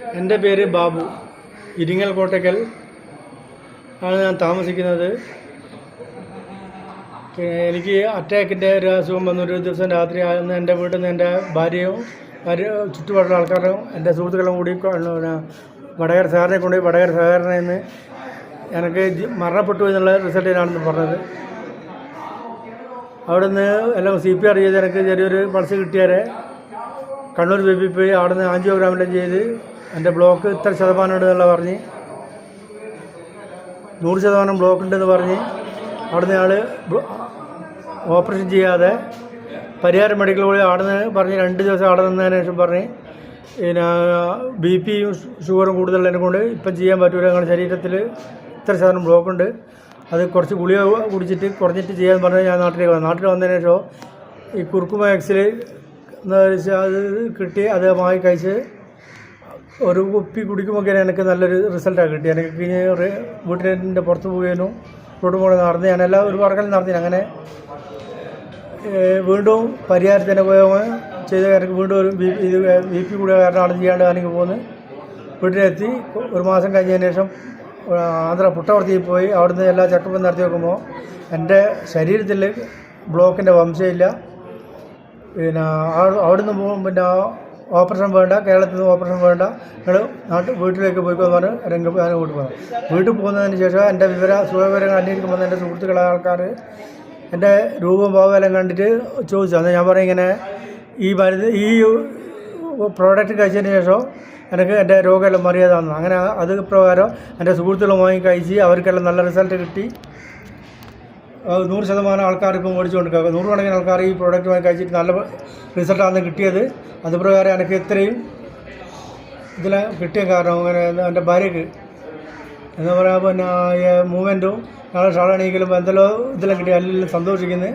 എൻ്റെ പേര് ബാബു. ഇരിങ്ങൽ കോട്ടയ്ക്കൽ ആണ് ഞാൻ താമസിക്കുന്നത്. എനിക്ക് അറ്റാക്കിൻ്റെ ഒരു അസുഖം വന്നൊരു ദിവസം രാത്രി ആയിരുന്നു. എൻ്റെ വീട്ടിൽ നിന്ന് എൻ്റെ ഭാര്യയും ചുറ്റുപാടുള്ള ആൾക്കാരും എൻ്റെ സുഹൃത്തുക്കളും കൂടി വടകര സാറിനെ കൊണ്ടുപോയി വടകര സാറിനെ നിന്ന് എനിക്ക് മരണപ്പെട്ടു എന്നുള്ള റിസൾട്ടിനാണെന്ന് പറഞ്ഞത്. അവിടെ നിന്ന് എല്ലാം CPR ചെയ്ത് എനിക്ക് ചെറിയൊരു പൾസ് കിട്ടിയാരെ കണ്ണൂർ ബേബി പോയി അവിടെ നിന്ന് ആൻജിയോഗ്രാമെല്ലാം ചെയ്ത് എൻ്റെ ബ്ലോക്ക് ഇത്ര ശതമാനം ഉണ്ടെന്നുള്ള പറഞ്ഞ് 100% ബ്ലോക്ക് ഉണ്ടെന്ന് പറഞ്ഞ് അവിടെ നിന്ന് ആൾ ഓപ്പറേഷൻ ചെയ്യാതെ പരിയാരം മെഡിക്കൽ കോളേജ് അവിടെ നിന്ന് പറഞ്ഞ് 2 ദിവസം അവിടെ നിന്നതിന് ശേഷം പറഞ്ഞ് പിന്നെ BPയും ഷുഗറും കൂടുതലുള്ളതിനെ കൊണ്ട് ഇപ്പം ചെയ്യാൻ പറ്റില്ല. ഞങ്ങളുടെ ശരീരത്തിൽ ഇത്ര ശതമാനം ബ്ലോക്കുണ്ട്, അത് കുറച്ച് ഗുളിക കുടിച്ചിട്ട് കുറഞ്ഞിട്ട് ചെയ്യാൻ പറഞ്ഞ് ഞാൻ നാട്ടിലേക്ക് വന്നു. നാട്ടിൽ വന്നതിന് ശേഷം ഈ കുറുക്കുമ എക്സിൽ അത് കിട്ടി, അത് വാങ്ങി കഴിച്ച് ഒരു കുപ്പി കുടിക്കുമ്പോൾ എനിക്ക് നല്ലൊരു റിസൾട്ടാണ് കിട്ടി. എനിക്ക് വീട്ടിൻ്റെ പുറത്ത് പോകാനും റോഡ് കൂടെ നടന്ന് ഞാനെല്ലാം ഒരു പറക്കൽ നടത്തി. അങ്ങനെ വീണ്ടും പരിഹാരത്തിന് പോയാൽ ചെയ്ത എനിക്ക് വീണ്ടും ഒരു BP കൂടിയ കാരണം അവിടെ ചെയ്യാണ്ട് എനിക്ക് പോന്ന് വീട്ടിലെത്തി. ഒരു മാസം കഴിഞ്ഞതിന് ശേഷം ആന്ധ്ര പുട്ടവർത്തിയിൽ പോയി അവിടുന്ന് എല്ലാ ചെക്കപ്പും നടത്തി നോക്കുമ്പോൾ എൻ്റെ ശരീരത്തിൽ ബ്ലോക്കിൻ്റെ വംശമില്ല. പിന്നെ അവിടുന്ന് പിന്നെ ഓപ്പറേഷൻ വേണ്ട, കേരളത്തിൽ നിന്ന് ഓപ്പറേഷൻ വേണ്ട, നിങ്ങൾ വീട്ടിലേക്ക് പോയിക്കോന്ന് പറഞ്ഞ് ഞാൻ വീട്ടിൽ പോകുന്നത്. വീട്ടിൽ പോകുന്നതിന് ശേഷം എൻ്റെ സുഖവിവരങ്ങൾ അന്വേഷിക്കുമ്പോൾ എൻ്റെ സുഹൃത്തുക്കളെ ആൾക്കാർ എൻ്റെ രൂപവും ഭാവമെല്ലാം കണ്ടിട്ട് ചോദിച്ചു. അന്ന് ഞാൻ പറയും ഇങ്ങനെ ഈ പ്രോഡക്റ്റ് കഴിച്ചതിന് ശേഷം എനിക്ക് എൻ്റെ രോഗമെല്ലാം മാറിയതാണ്. അങ്ങനെ അത് പ്രകാരം എൻ്റെ സുഹൃത്തുക്കൾ വാങ്ങി കഴിച്ച് അവർക്കെല്ലാം നല്ല റിസൾട്ട് കിട്ടി. 100% ആൾക്കാർ ഇപ്പം മേടിച്ചുകൊണ്ടിരിക്കുക. 100 കണക്കിന് ആൾക്കാർ ഈ പ്രോഡക്റ്റ് വാങ്ങി കഴിച്ചിട്ട് നല്ല റിസൾട്ടാണ് കിട്ടിയത്. അതുപ്രകാരം എനിക്ക് ഇത്രയും ഇതിലെ കിട്ടിയ കാരണം അങ്ങനെ എൻ്റെ ഭാര്യയ്ക്ക് എന്താ പറയുക, പിന്നെ മൂവ്മെൻറ്റും നാളെ ഷാളണിക്കലും എന്തെല്ലോ ഇതിലും കിട്ടി. എല്ലാം സന്തോഷിക്കുന്നത്.